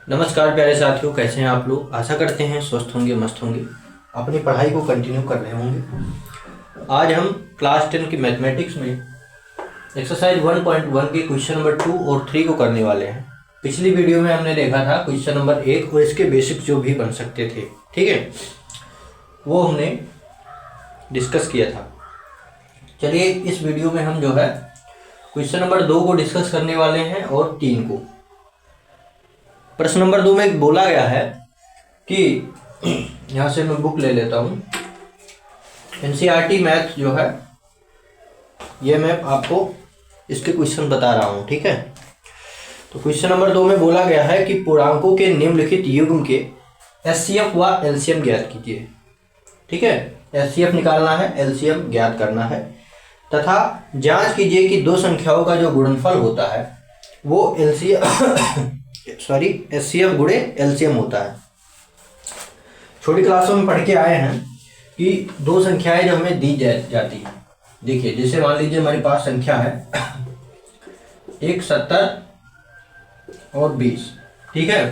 नमस्कार प्यारे साथियों, कैसे हैं आप लोग। आशा करते हैं स्वस्थ होंगे, मस्त होंगे, अपनी पढ़ाई को कंटिन्यू कर रहे होंगे। आज हम क्लास 10 की मैथमेटिक्स में एक्सरसाइज 1.1 के क्वेश्चन नंबर 2 और 3 को करने वाले हैं। पिछली वीडियो में हमने देखा था क्वेश्चन नंबर 1 और इसके बेसिक्स जो भी बन सकते थे, ठीक है, वो हमने डिस्कस किया था। चलिए इस वीडियो में हम जो है क्वेश्चन नंबर 2 को डिस्कस करने वाले हैं और 3 को। प्रश्न नंबर 2 में बोला गया है कि यहाँ से मैं बुक ले लेता हूँ, एनसीईआरटी मैथ जो है, ये मैं आपको इसके क्वेश्चन बता रहा हूँ, ठीक है। तो क्वेश्चन नंबर 2 में बोला गया है कि पूर्णांकों के निम्नलिखित युग्म के एचसीएफ व एलसीएम ज्ञात कीजिए, ठीक है। एचसीएफ निकालना है, एलसीएम ज्ञात करना है तथा जांच कीजिए कि दो संख्याओं का जो गुणनफल होता है वो एचसीएफ गुणे एलसीएम होता है। छोटी क्लासों में पढ़ के आए हैं कि दो संख्याएं जो हमें दी जाती है। देखिए, जैसे मान लीजिए हमारे पास संख्या है एक 70 और 20, ठीक है।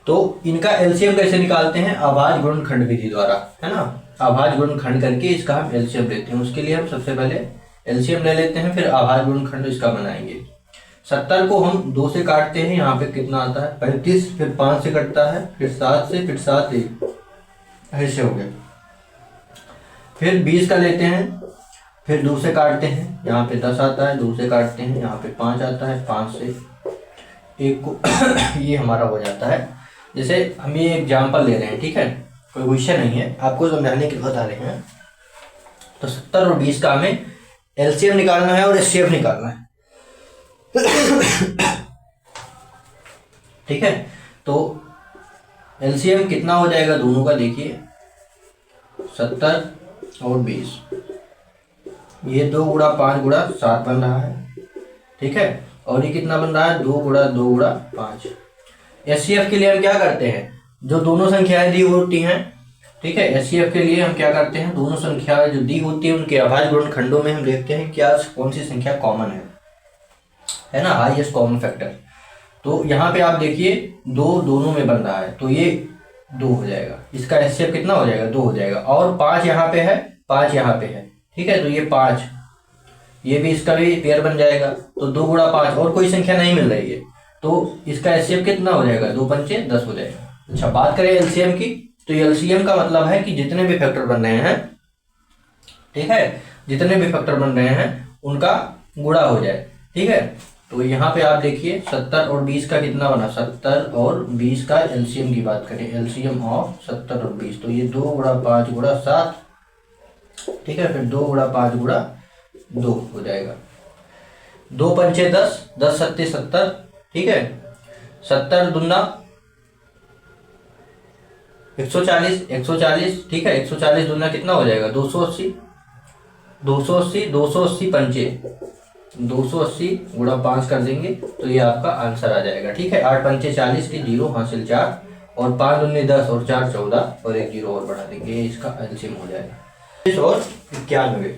तो इनका एलसीएम कैसे निकालते हैं? अभाज्य गुणनखंड विधि द्वारा, है ना। अभाज्य गुणनखंड करके इसका हम एलसीएम लेते हैं। उसके लिए हम सबसे पहले एलसीएम ले लेते हैं, फिर अभाज्य गुणनखंड इसका बनाएंगे। 70 को हम 2 से काटते हैं, यहाँ पे कितना आता है 35, फिर 5 से कटता है, फिर 7 से, फिर 7 ऐसे हो गया। फिर 20 का लेते हैं, फिर 2 से काटते हैं, यहाँ पे 10 आता है, 2 से काटते हैं, यहाँ पे 5 आता है, 5 से 1 को ये हमारा हो जाता है। जैसे हम ये एग्जाम्पल ले रहे हैं, ठीक है, कोई क्वेश्चन नहीं है, आपको समझाने के लिए बता रहे हैं। तो 70 और 20 का हमें एलसीएम निकालना है और एचसीएफ निकालना है, ठीक है। तो एलसीएम कितना हो जाएगा दोनों का? देखिए 70 और 20, ये 2 गुणा 5 गुणा 7 बन रहा है, ठीक है। और ये कितना बन रहा है? 2 गुणा 2 गुणा 5। एचसीएफ के लिए हम क्या करते हैं? जो दोनों संख्याएं दी होती हैं, ठीक है, एचसीएफ के लिए हम क्या करते हैं? दोनों संख्याएं जो दी होती है उनके अभाज्य गुणनखंडों में हम देखते हैं क्या कौन सी संख्या कॉमन है ना, हाईएस्ट कॉमन फैक्टर। तो यहाँ पे आप देखिए 2 दोनों में बन रहा है, तो ये 2 हो जाएगा। इसका एचसीएफ कितना हो जाएगा? 2 हो जाएगा। और 5 यहाँ पे है, 5 यहाँ पे है, ठीक है। तो ये 5, ये भी इसका भी पेयर बन जाएगा। तो 2 गुणा 5, और कोई संख्या नहीं मिल रही है, तो इसका एचसीएफ कितना हो जाएगा? 2 पंचे 10 हो जाएगा। अच्छा, बात करें एलसीएम की, तो एलसीएम का मतलब है कि जितने भी फैक्टर बन रहे हैं, ठीक है, जितने भी फैक्टर बन रहे हैं उनका गुणा हो जाए, ठीक है। तो यहाँ पे आप देखिए 70 और 20 का कितना बना? 70 और 20 का एलसीएम की बात करें, एलसीएम ऑफ 70 और 20, तो ये 2 गुणा 5 गुणा 7, ठीक है, फिर 2 गुणा 5 गुणा 2 हो जाएगा। 2 पंचे 10, 10 सत्ते 70, ठीक है। 70 दूना 140, 140, ठीक है। 140 दूना कितना हो जाएगा? 280, 280, 280 पंचे 280 गुणा 5 कर देंगे तो ये आपका आंसर आ जाएगा, ठीक है। 8 पंचे 40 की 0 हासिल 4, और 5 दूनी 10 और 4 14, और एक 0 और बढ़ा देंगे, ये इसका एलसीएम हो जाएगा। और 91,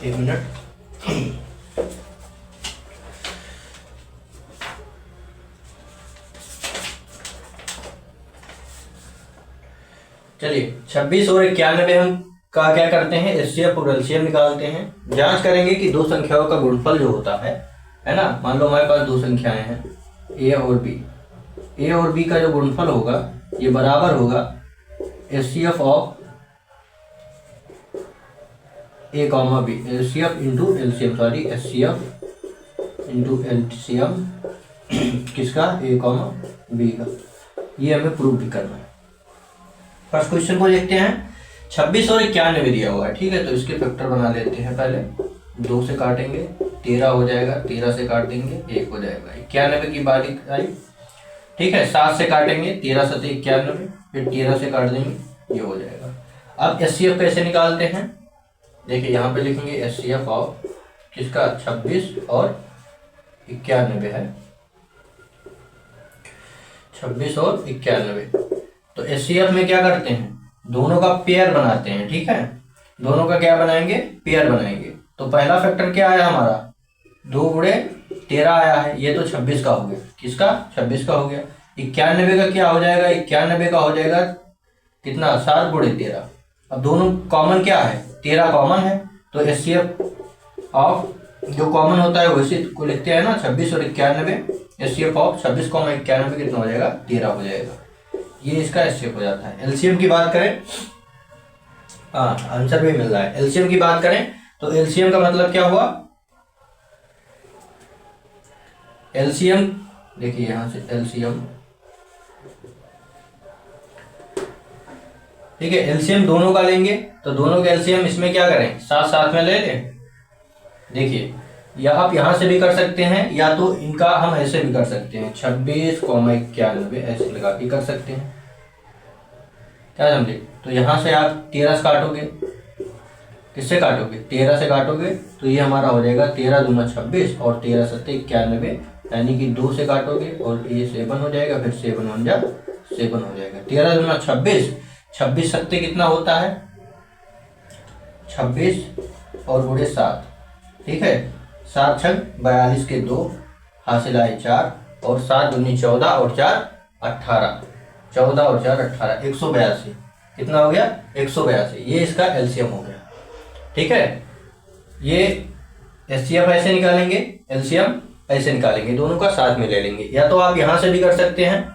1 मिनट, चलिए 26 और 91 हम का क्या करते हैं? एचसीएफ और एलसीएम निकालते हैं। जांच करेंगे कि दो संख्याओं का गुणनफल जो होता है ना। मान लो हमारे पास दो संख्याएं हैं ए और बी। ए और बी का जो गुणनफल होगा ये बराबर होगा HCF of A comma B, HCF into LCM, sorry HCF into LCM किसका? ए कॉमा बी का। ये हमें प्रूव भी करना है। फर्स्ट क्वेश्चन को देखते हैं। 26 और 91 दिया हुआ है, ठीक है। तो इसके फैक्टर बना लेते हैं। पहले 2 से काटेंगे 13 हो जाएगा, 13 से काट देंगे 1 हो जाएगा। 91 की बारी आई, ठीक है। 7 से काटेंगे, 13 7 91, फिर 13 से काट देंगे, ये हो जाएगा। अब एचसीएफ कैसे निकालते हैं? देखिए यहाँ पे लिखेंगे एचसीएफ ऑफ किसका? 26 और 91 है, 26 और 91। तो एचसीएफ में क्या करते हैं? दोनों का पेयर बनाते हैं, ठीक है। दोनों का क्या बनाएंगे? पेयर बनाएंगे। तो पहला फैक्टर क्या आया हमारा? 2 गुणे 13 आया है, ये तो 26 का हो गया। किसका? 26 का हो गया। 91 का क्या हो जाएगा, 91 का हो जाएगा कितना, 7 गुणे 13। अब दोनों कॉमन क्या है, 13 कॉमन है, तो एचसीएफ ऑफ जो कॉमन होता है वैसे को लिखते हैं ना, 26 और 91, एचसीएफ ऑफ 26, 91 कितना हो जाएगा, 13 हो जाएगा। ये इसका एचसीएफ हो जाता है। एलसीएम की बात करें, हाँ आंसर भी मिल रहा है। एलसीएम की बात करें तो एलसीएम का मतलब क्या हुआ, एलसीएम देखिए यहां से एलसीएम, ठीक है, एलसीएम दोनों का लेंगे तो दोनों का एलसीएम इसमें क्या करें, साथ साथ में ले लें। देखिए या आप यहां से भी कर सकते हैं या तो इनका हम ऐसे भी कर सकते हैं, 26, 91 ऐसे लगा के कर सकते हैं, क्या समझे। तो यहां से आप 13 से काटोगे, किससे काटोगे, 13 से काटोगे तो ये हमारा हो जाएगा 13 दूना 26 और 13 सत्ते 91, यानी कि 2 से काटोगे और ये 7 हो जाएगा, फिर 7 1 जा 7 हो जाएगा। 13 दूना 26, 26 सत्ते कितना होता है, 26 और गुणे 7, ठीक है, 7 छक 42 के 2 हासिल आए 4 और 7 दूनी 14 और 4 18, 14 और 4 18, 182 कितना हो गया, 182। ये इसका एलसीएम हो गया, ठीक है। ये एचसीएफ ऐसे निकालेंगे, एलसीएम ऐसे निकालेंगे, दोनों का साथ में ले लेंगे। या तो आप यहां से भी कर सकते हैं,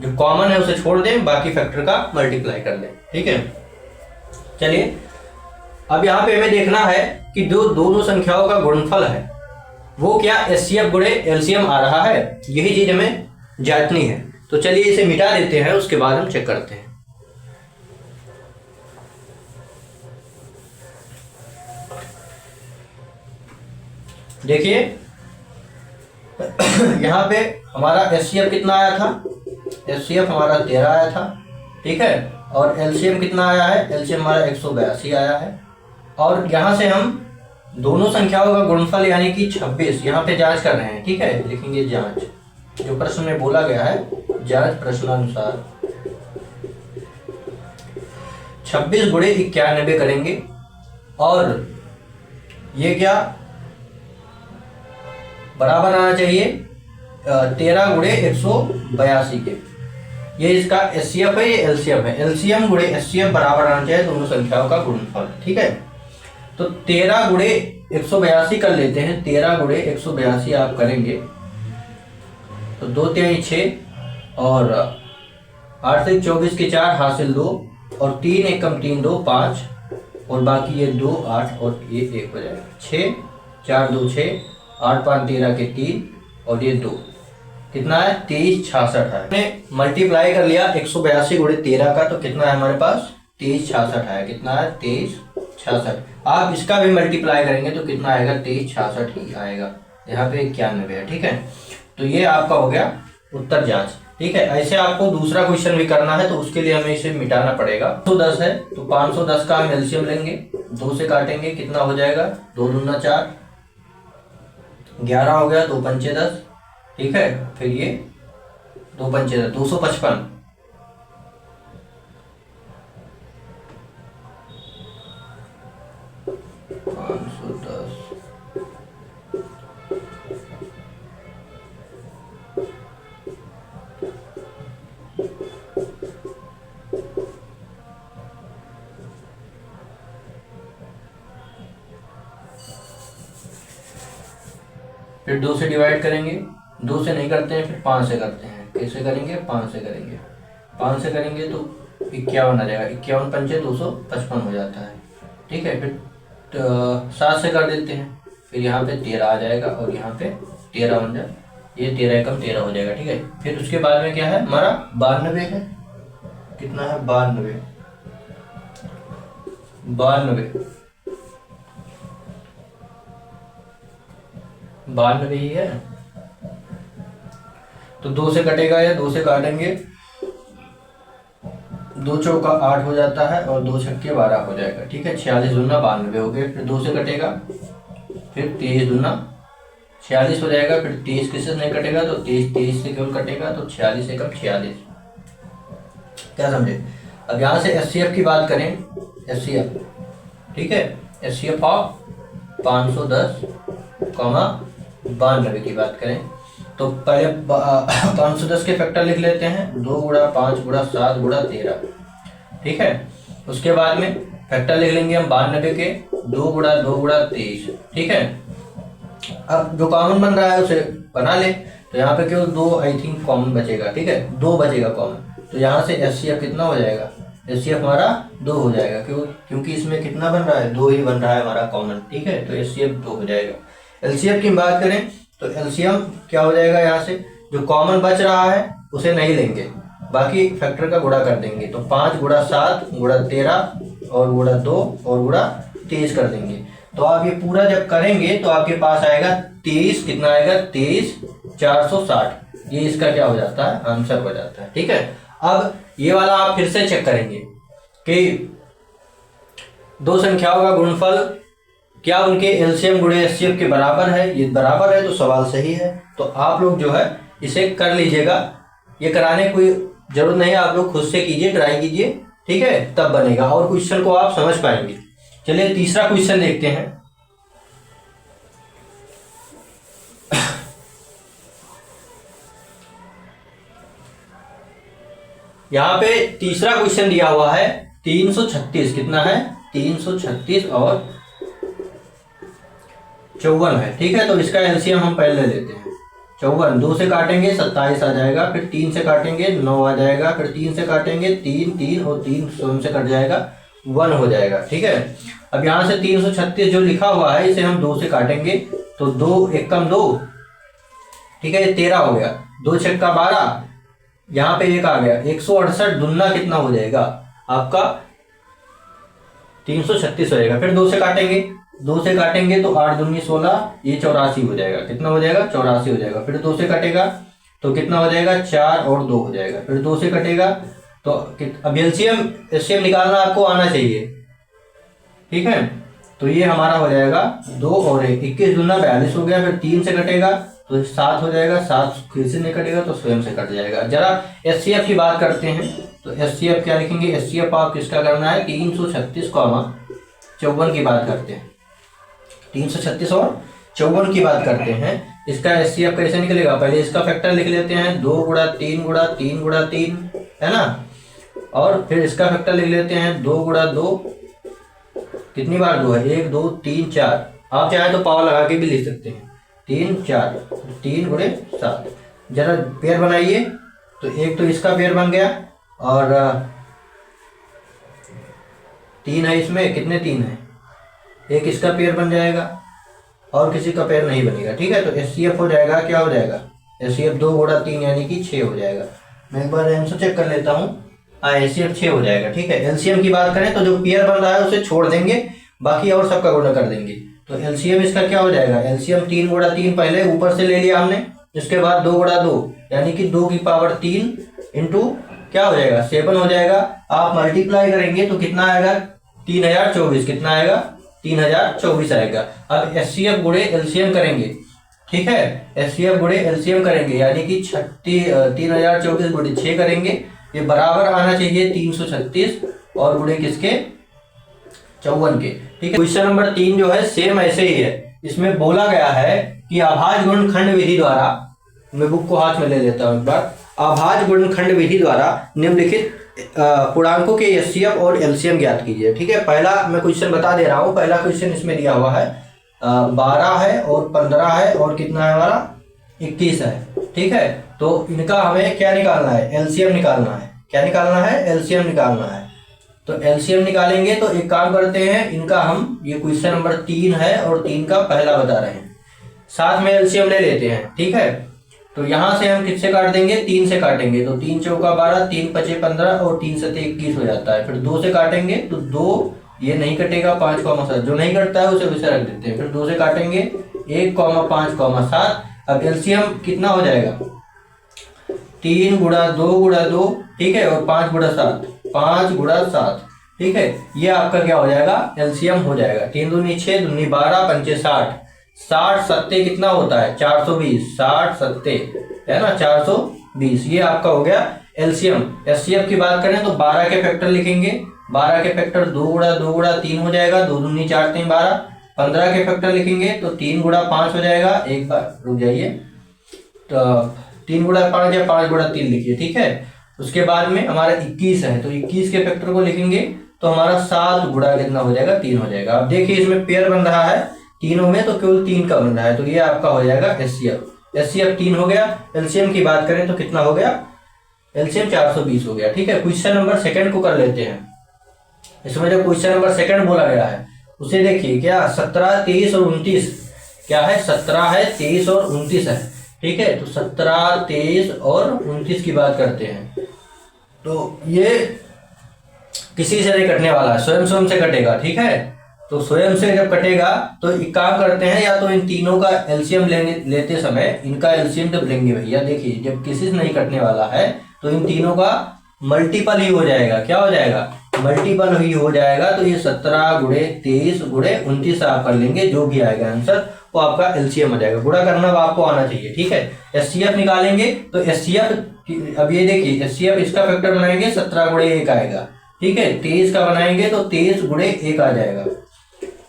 जो कॉमन है उसे छोड़ दें, बाकी फैक्टर का मल्टीप्लाई कर लें, ठीक है। चलिए अब यहाँ पे हमें देखना है कि जो दोनों संख्याओं का गुणनफल है वो क्या एचसीएफ गुणे एलसीएम आ रहा है, यही चीज हमें जांचनी है। तो चलिए इसे मिटा देते हैं, उसके बाद हम चेक करते हैं। देखिए यहाँ पे हमारा एचसीएफ कितना आया था, एचसीएफ हमारा 13 आया था, ठीक है, और एलसीएम कितना आया है, एलसीएम हमारा 182 आया है। और यहाँ से हम दोनों संख्याओं का गुणनफल यानी कि 26 यहाँ पे जांच कर रहे हैं, ठीक है, लिखेंगे जांच, जो प्रश्न में बोला गया है जांच प्रश्नानुसार 26 गुणे 91 करेंगे और ये क्या बराबर आना चाहिए 13 गुणे 182 के। ये इसका एचसीएफ है, ये एलसीएम है, एलसीएम गुणे एचसीएफ बराबर आना चाहिए दोनों संख्याओं का गुणनफल, ठीक है। तो 13 गुणे 182 कर लेते हैं, 13 गुणे 182 आप करेंगे तो 2 3 6 और 8 से 24 के 4 हासिल 2 और 3 एकम 3 2 5 और बाकी ये 2 8 और ये 1 हो जाएगा, 6 4 2 6 8 5 13 के 3 और ये 2 कितना है 2366 है। हमने मल्टीप्लाई कर लिया 182 गुणे 13 का, तो कितना है हमारे पास 2366 है, कितना है 2366। आप इसका भी मल्टीप्लाई करेंगे तो कितना आएगा 2366 ही आएगा, यहाँ पे 91 है, ठीक है। तो ये आपका हो गया उत्तर जांच, ठीक है। ऐसे आपको दूसरा क्वेश्चन भी करना है तो उसके लिए हमें इसे मिटाना पड़ेगा। 510 है तो 510 का हम एलसीएम लेंगे, 2 से काटेंगे कितना हो जाएगा, 2 दूना 4, 11 हो गया, 2 पंचे 10, ठीक है, फिर ये 2 पंचे 10 255, फिर 2 से डिवाइड करेंगे, 2 से नहीं करते हैं, फिर 5 से करते हैं। कैसे करेंगे, 5 से करेंगे, 5 से करेंगे तो 51 आ जाएगा, 51 पंचे 255 हो जाता है, ठीक है। फिर 7 से कर देते हैं, फिर यहाँ पे 13 आ जाएगा और यहाँ पे 13 बन जाए, ये 13 एकम 13 हो जाएगा, ठीक है। फिर उसके बाद में क्या है हमारा 92 है, कितना है 92 ही है। तो 2 से कटेगा या 2 से काटेंगे, 2 चौका 8 हो जाता है और 2 छक्के 12 हो जाएगा, ठीक है। 46 दूना 92 हो गए, फिर 2 से कटेगा, फिर 23 दूना 46 हो जाएगा, फिर 23 किससे नहीं कटेगा तो 23 से केवल कटेगा, तो 46 एकम 46, क्या समझे। अब यहाँ से एचसीएफ की बात करें, एचसीएफ, ठीक है, एचसीएफ ऑफ 510, 92 की बात करें तो पहले 510 के फैक्टर लिख लेते हैं, 2 गुणा 5 गुणा 7 गुणा 13, ठीक है। उसके बाद में फैक्टर लिख लेंगे हम 92 के, 2 गुणा 2 गुणा 23, ठीक है। अब जो कॉमन बन रहा है उसे बना ले, तो यहाँ पे केवल 2 आई थिंक कॉमन बचेगा, ठीक है, 2 बचेगा कॉमन। तो यहाँ से एचसीएफ कितना हो जाएगा, एचसीएफ हमारा 2 हो जाएगा, क्योंकि इसमें कितना बन रहा है, 2 ही बन रहा है हमारा कॉमन, ठीक है। तो एचसीएफ 2 हो जाएगा। एलसीएम की बात करें तो एलसीएम क्या हो जाएगा, यहाँ से जो कॉमन बच रहा है उसे नहीं लेंगे, बाकी फैक्टर का गुणा कर देंगे। तो 5 गुणा 7 गुणा 13 और गुणा 2 और गुणा 23 कर देंगे। तो आप ये पूरा जब करेंगे तो आपके पास आएगा 23, कितना आएगा 23,460। ये इसका क्या हो जाता है, आंसर हो जाता है, ठीक है। अब ये वाला आप फिर से चेक करेंगे कि दो संख्याओं का गुणनफल क्या उनके एलसीएम गुणे एचसीएफ के बराबर है। ये बराबर है तो सवाल सही है। तो आप लोग जो है इसे कर लीजिएगा, ये कराने कोई जरूरत नहीं है, आप लोग खुद से कीजिए, ट्राई कीजिए, ठीक है, तब बनेगा और क्वेश्चन को आप समझ पाएंगे। चलिए तीसरा क्वेश्चन देखते हैं। यहाँ पे तीसरा क्वेश्चन दिया हुआ है 336, कितना है 336 और 54 है, ठीक है। तो इसका एलसीएम हम पहले लेते हैं। 54 2 से काटेंगे 27 आ जाएगा, फिर 3 से काटेंगे 9 आ जाएगा, फिर 3 से काटेंगे 3 और 3 स्वयं से कट जाएगा 1 हो जाएगा, ठीक है। अब यहाँ से 336 जो लिखा हुआ है इसे हम 2 से काटेंगे तो 2 एक कम 2, ठीक है, ये 13 हो गया, 2 छक्का 12, यहाँ पे 1 आ गया, 168 दुन्ना कितना हो जाएगा आपका 336 हो जाएगा। फिर 2 से काटेंगे, 2 से काटेंगे तो 8 दूनी 16, ये 84 हो जाएगा, कितना हो जाएगा 84 हो जाएगा। फिर 2 से कटेगा तो कितना हो जाएगा 4 और 2 हो जाएगा। फिर 2 से कटेगा तो अब एलसीएम निकालना आपको आना चाहिए, ठीक है। तो ये हमारा हो जाएगा 2 और 1, 21 दूना 42 हो गया। फिर 3 से कटेगा तो 7 हो जाएगा, 7 फिर से नहीं कटेगा तो स्वयं से कट जाएगा। जरा एचसीएफ की बात करते हैं तो एचसीएफ क्या लिखेंगे, एचसीएफ आप किसका करना है 336, 54 की बात करते हैं, 336 और 54 की बात करते हैं। इसका एचसीएफ कैसे निकलेगा, पहले इसका फैक्टर लिख लेते हैं, 2 गुणा 3 गुणा 3 गुणा 3, है ना। और फिर इसका फैक्टर लिख लेते हैं 2 गुणा 2, कितनी बार 2 है, 1 2 3 4, आप चाहे तो पावर लगा के भी लिख सकते हैं, 3 4, 3 गुणे 7। जरा पेयर बनाइए तो एक तो इसका पेयर बन गया और 3 है इसमें, कितने 3 है, एक इसका पेयर बन जाएगा और किसी का पेयर नहीं बनेगा, ठीक है। तो एचसीएफ हो जाएगा, क्या हो जाएगा एचसीएफ 2 गुणा 3 यानी कि 6 हो जाएगा। मैं एक बार आंसर चेक कर लेता हूँ, एचसीएफ 6 हो जाएगा, ठीक है। एलसीएम की बात करें तो जो पेयर बन रहा है उसे छोड़ देंगे, बाकी और सबका गुणा कर देंगे। तो एलसीएम इसका क्या हो जाएगा, एलसीएम 3 गुणा 3 पहले ऊपर से ले लिया हमने, इसके बाद 2 गुणा 2 यानी कि 2 की पावर 3 इंटू क्या हो जाएगा 7 हो जाएगा। आप मल्टीप्लाई करेंगे तो कितना आएगा 3024, कितना आएगा 3024 आएगा। अब एचसीएफ गुणे एलसीएम करेंगे, ठीक है, एचसीएफ गुणे एलसीएम करेंगे यानी कि 3024 गुणे 6 करेंगे, ये बराबर आना चाहिए 336 और गुणे किसके 54 के, ठीक है। क्वेश्चन नंबर 3 जो है सेम ऐसे ही है, इसमें बोला गया है कि अभाज्य गुणनखंड विधि द्वारा, मैं बुक को हाथ में ले लेता हूं एक बार, अभाज्य गुणनखंड विधि द्वारा निम्नलिखित पूर्णांकों के एचसीएफ और एलसीएम ज्ञात कीजिए, ठीक है। पहला मैं क्वेश्चन बता दे रहा हूँ, पहला क्वेश्चन इसमें दिया हुआ है 12 है और 15 है और कितना है हमारा 21 है, ठीक है। तो इनका हमें क्या निकालना है, एलसीएम निकालना है, क्या निकालना है एलसीएम निकालना है। तो एलसीएम निकालेंगे तो एक काम करते हैं, इनका हम ये क्वेश्चन नंबर 3 है और 3 का पहला बता रहे हैं, साथ में एलसीएम ले लेते हैं, ठीक है। तो यहाँ से हम किससे काट देंगे 3 से काटेंगे तो 3 चौका 12, 3 पचे 15 और 3 सते 21 हो जाता है। फिर 2 से काटेंगे तो 2 ये नहीं कटेगा, 5 कॉमा 7 जो नहीं कटता है उसे वैसे रख देते हैं। फिर 2 से काटेंगे 1 कॉमा 5 कॉमा 7। अब एलसीएम कितना हो जाएगा 3 गुणा 2 गुणा 2, ठीक है, और 5 गुणा 7, 5 गुणा 7, ठीक है। ये आपका क्या हो जाएगा एलसीएम हो जाएगा, 3 दूनी 6 दूनी 12 पंचे 60, 60 सत्ते कितना होता है 420, 60 सत्ते है ना 420, ये आपका हो गया एलसीएम। एचसीएफ की बात करें तो 12 के फैक्टर लिखेंगे, 12 के फैक्टर 2 गुणा 2 गुणा 3 हो जाएगा, 2 दूनी 4 3 12। 15 के फैक्टर लिखेंगे तो 3 गुणा 5 हो जाएगा, एक बार रुक जाइए, 3 गुणा 5 या 5 गुणा 3 लिखिए, ठीक है। उसके बाद में हमारा 21 है, तो 21 के फैक्टर को लिखेंगे तो हमारा 7 गुणा कितना हो जाएगा, 3 हो जाएगा। अब देखिए इसमें पेयर बन रहा है तीनों में, तो केवल 3 का बन रहा है, तो ये आपका हो जाएगा एचसीएफ। एचसीएफ 3 हो गया। एलसीएम की बात करें तो कितना हो गया, एलसीएम 420 हो गया, ठीक है। क्वेश्चन नंबर सेकंड को कर लेते हैं। इसमें जो क्वेश्चन नंबर सेकंड बोला गया है उसे देखिए, क्या 17, 23 और 29 क्या है, 17 है, 23 और 29 है, ठीक है। तो 17, 23 और 29 की बात करते हैं, तो ये किसी से नहीं कटने वाला है, स्वयं स्वयं से कटेगा, ठीक है। तो स्वयं से जब कटेगा तो एक काम करते हैं, या तो इन तीनों का एलसीएम लेते समय इनका एलसीएम जब लेंगे भैया, देखिए जब किसी से नहीं कटने वाला है तो इन तीनों का मल्टीपल ही हो जाएगा। क्या हो जाएगा, मल्टीपल ही हो जाएगा। तो ये 17 गुणे 23 गुणे 29 आप कर लेंगे, जो भी आएगा आंसर वो आपका एलसीएम हो जाएगा। गुणा करना आपको आना चाहिए, ठीक है। एचसीएफ निकालेंगे तो एचसीएफ, अब ये देखिए एचसीएफ इसका फैक्टर बनाएंगे 17 गुणे 1 आएगा, ठीक है। 23 का बनाएंगे तो 23 गुणे 1 आ जाएगा।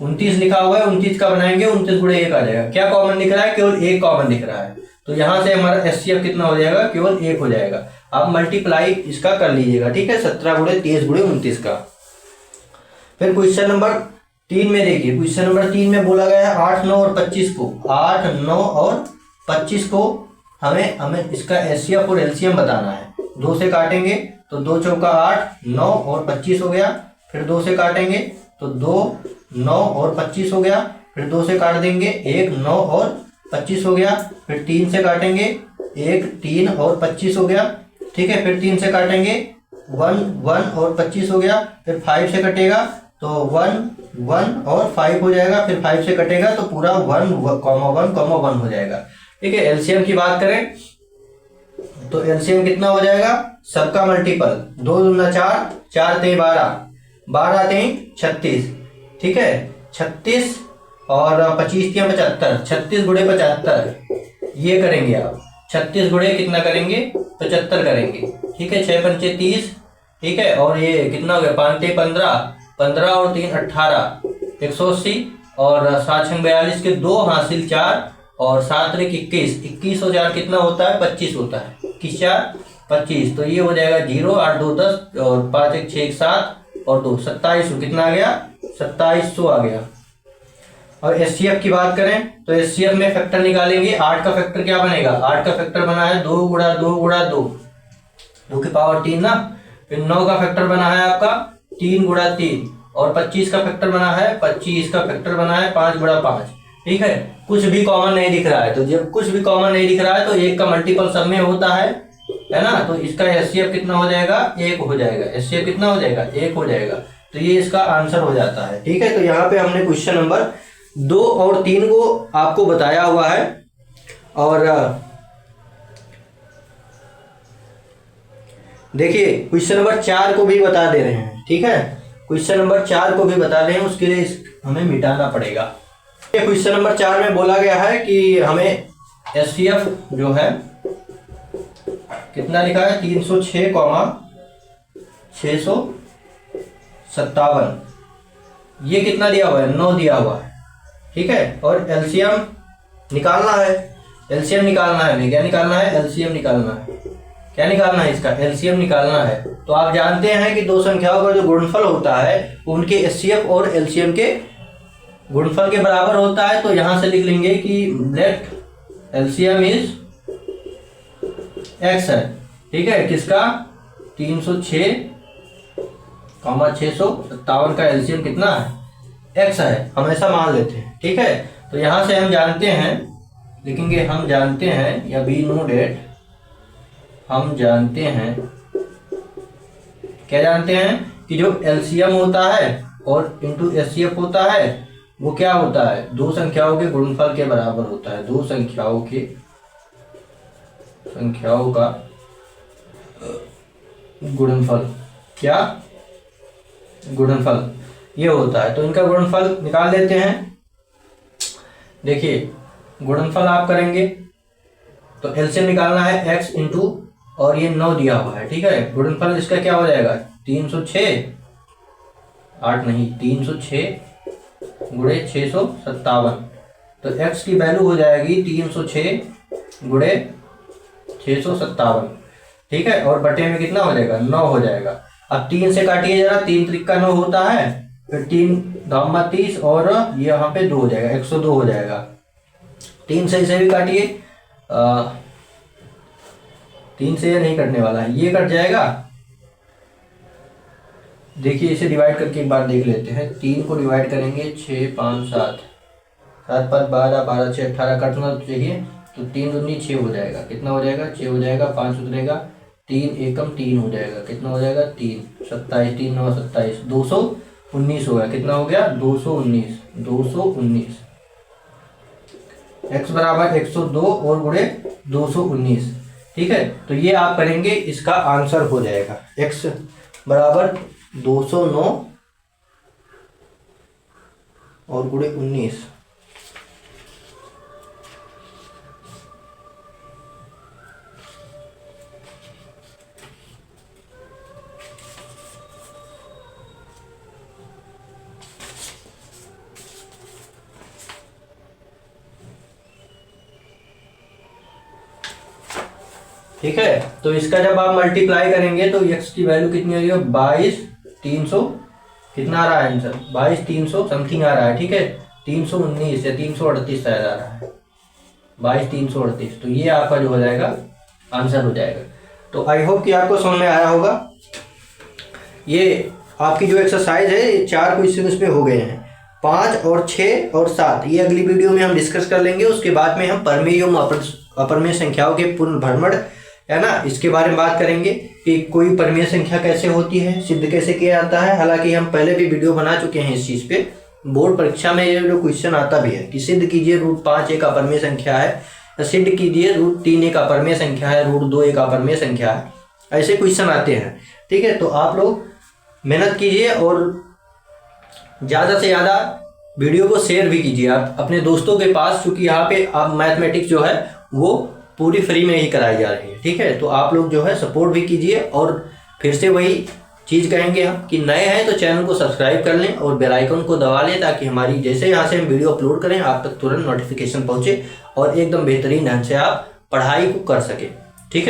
29 लिखा हुआ है, 29 का बनाएंगे 29 गुणे 1 आ जाएगा। क्या कॉमन दिख रहा है, केवल 1 कॉमन दिख रहा है, तो यहाँ से हमारा एचसीएफ कितना हो जाएगा, केवल 1 हो जाएगा। आप मल्टीप्लाई इसका कर लीजिएगा, ठीक है, 17 गुणे 23 गुणे 29 का। फिर क्वेश्चन नंबर 3 में देखिए, क्वेश्चन नंबर 3 में बोला गया है 8, 9 और 25 को, 8, 9 और 25 को हमें इसका एचसीएफ और एलसीएम बताना है। 2 से काटेंगे तो 2 चौका 8, 9 और 25 हो गया। फिर 2 से काटेंगे तो 2, 9 और 25 हो गया। फिर 2 से काट देंगे 1, 9 और 25 हो गया। फिर 3 से काटेंगे 1, 3 और 25 हो गया, ठीक है। फिर 3 से काटेंगे 1, 1 और 25 हो गया। फिर 5 से कटेगा तो 1, 1 और 5 हो जाएगा। फिर 5 से कटेगा तो पूरा 1, 1 हो जाएगा, ठीक है। एलसीएम की बात करें तो एलसीएम कितना हो जाएगा, सबका मल्टीपल 2 दूना 4, 4 3 12, 12 3 36, ठीक है। 36 और 25 3 75, 36 गुणे 75 ये करेंगे आप। 36 गुणे कितना करेंगे, 75 करेंगे, ठीक है। 6 पंचे 30, ठीक है। और ये कितना हो गया, 5 3 15, 15 और 3 18, 180 और 7 6 42 के 2 हासिल 4 और 7 3 21, 21 और 4 कितना होता है, 25 होता है। 21 4 25, तो ये हो जाएगा 0, 8 2 10 और 5 1 6 7 और 2 27, कितना आ गया, 2700 आ गया। और एचसीएफ की बात करें तो एचसीएफ में फैक्टर निकालेंगे। 8 का फैक्टर क्या बनेगा, 8 का फैक्टर बना है 2 गुणा 2 गुणा 2, 2 की पावर 3 ना। फिर 9 का फैक्टर बना है आपका 3 गुणा 3 और 25 का फैक्टर बना है 25 का फैक्टर बना है 5 गुणा 5, ठीक है। कुछ भी कॉमन नहीं दिख रहा है, तो जब कुछ भी कॉमन नहीं दिख रहा है तो 1 का मल्टीपल सब में होता है ना। तो इसका एचसीएफ कितना हो जाएगा, 1 हो जाएगा। एचसीएफ कितना हो जाएगा, 1 हो जाएगा। तो ये इसका आंसर हो जाता है, ठीक है। तो यहाँ पे हमने क्वेश्चन नंबर 2 और 3 को आपको बताया हुआ है। और देखिए क्वेश्चन नंबर 4 को भी बता दे रहे हैं, ठीक है। क्वेश्चन नंबर 4 को भी बता रहे हैं, उसके लिए हमें मिटाना पड़ेगा। क्वेश्चन नंबर 4 में बोला गया है कि हमें एचसीएफ जो है कितना लिखा है, 306,657, ये कितना दिया हुआ है, 9 दिया हुआ है, ठीक है। और एलसीएम निकालना है, एलसीएम निकालना है, क्या निकालना है, एलसीएम निकालना है। क्या निकालना है, इसका एलसीएम निकालना है। तो आप जानते हैं कि दो संख्याओं का जो गुणनफल होता है उनके एचसीएफ और एलसीएम के गुणनफल के बराबर होता है। तो यहां से लिख लेंगे कि लेट एलसीएम इज एक्स है, ठीक है। किसका, 306,657 का एलसीएम कितना है, एक्स है, हमेशा मान लेते हैं, ठीक है। तो यहां से हम जानते हैं, लिखेंगे हम जानते हैं, या बी नो डेट, हम जानते हैं, क्या जानते हैं कि जो एलसीएम होता है और इंटू एचसीएफ होता है वो क्या होता है, दो संख्याओं के गुणनफल के बराबर होता है। दो संख्याओं का गुणनफल, क्या गुणनफल ये होता है। तो इनका गुणनफल निकाल लेते हैं। देखिए गुणनफल आप करेंगे तो एलसीएम निकालना है x इंटू, और ये 9 दिया हुआ है, ठीक है। गुणनफल इसका क्या हो जाएगा, 306, 8 नहीं, 306 गुणे 657। तो x की वैल्यू हो जाएगी 306 गुणे 657, ठीक है। और बटे में कितना हो जाएगा, 9 हो जाएगा। अब 3 से काटिए जरा, 3 त्रिक 9 होता है, फिर 3 दामा 30 और ये यहाँ पे 2 हो जाएगा, 102 हो जाएगा। 3 से इसे भी काटिए, 3 से ये नहीं कटने वाला है, ये कट जाएगा। देखिए इसे डिवाइड करके एक बार देख लेते हैं। 3 को डिवाइड करेंगे, 6 5 7, 7 5 12, 12 6 18, कटना तो चाहिए, तो 3 दूनी 6 हो जाएगा। कितना हो जाएगा, 6 हो जाएगा। 5 उतरेगा, 3 एकम 3 हो जाएगा। कितना हो जाएगा, 3 27, 3 9 27, 219 हो गया। कितना हो गया, 219, 219। x बराबर 102 और गुणे 219, ठीक है। तो ये आप करेंगे, इसका आंसर हो जाएगा x बराबर 209 और गुणे 19। ठीक है, तो इसका जब आप मल्टीप्लाई करेंगे तो x की वैल्यू कितनी आ रही है, 22,300, कितना आ रहा है आंसर, 22,300 समथिंग आ रहा है, ठीक है। 319 या 338 शायद आ रहा है, 22,338। तो ये आपका जो हो जाएगा आंसर हो जाएगा। तो आई होप कि आपको समझ में आया होगा। ये आपकी जो एक्सरसाइज है, ये 4 क्वेश्चन इसमें हो गए हैं, 5 और 6 और 7 ये अगली वीडियो में हम डिस्कस कर लेंगे। उसके बाद में हम परमेय एवं अपरमेय संख्याओं के पूर्ण भ्रमण, है ना, इसके बारे में बात करेंगे कि कोई परमेय संख्या कैसे होती है, सिद्ध कैसे किया जाता है। हालांकि हम पहले भी वीडियो बना चुके हैं इस चीज़ पे। बोर्ड परीक्षा में ये जो क्वेश्चन आता भी है कि सिद्ध कीजिए √5 एक अपरमेय संख्या है, या सिद्ध कीजिए √3 एक अपरमेय संख्या है, √2 एक अपरमेय संख्या है, ऐसे क्वेश्चन आते हैं, ठीक है। तो आप लोग मेहनत कीजिए और ज़्यादा से ज़्यादा वीडियो को शेयर भी कीजिए आप अपने दोस्तों के पास, क्योंकि यहाँ पे आप मैथमेटिक्स जो है वो पूरी फ्री में ही कराई जा रही है, ठीक है। तो आप लोग जो है सपोर्ट भी कीजिए। और फिर से वही चीज़ कहेंगे हम कि नए हैं तो चैनल को सब्सक्राइब कर लें और बेल आइकन को दबा लें, ताकि हमारी जैसे यहाँ से हम वीडियो अपलोड करें आप तक तुरंत नोटिफिकेशन पहुँचे और एकदम बेहतरीन ढंग से आप पढ़ाई को कर सकें, ठीक है।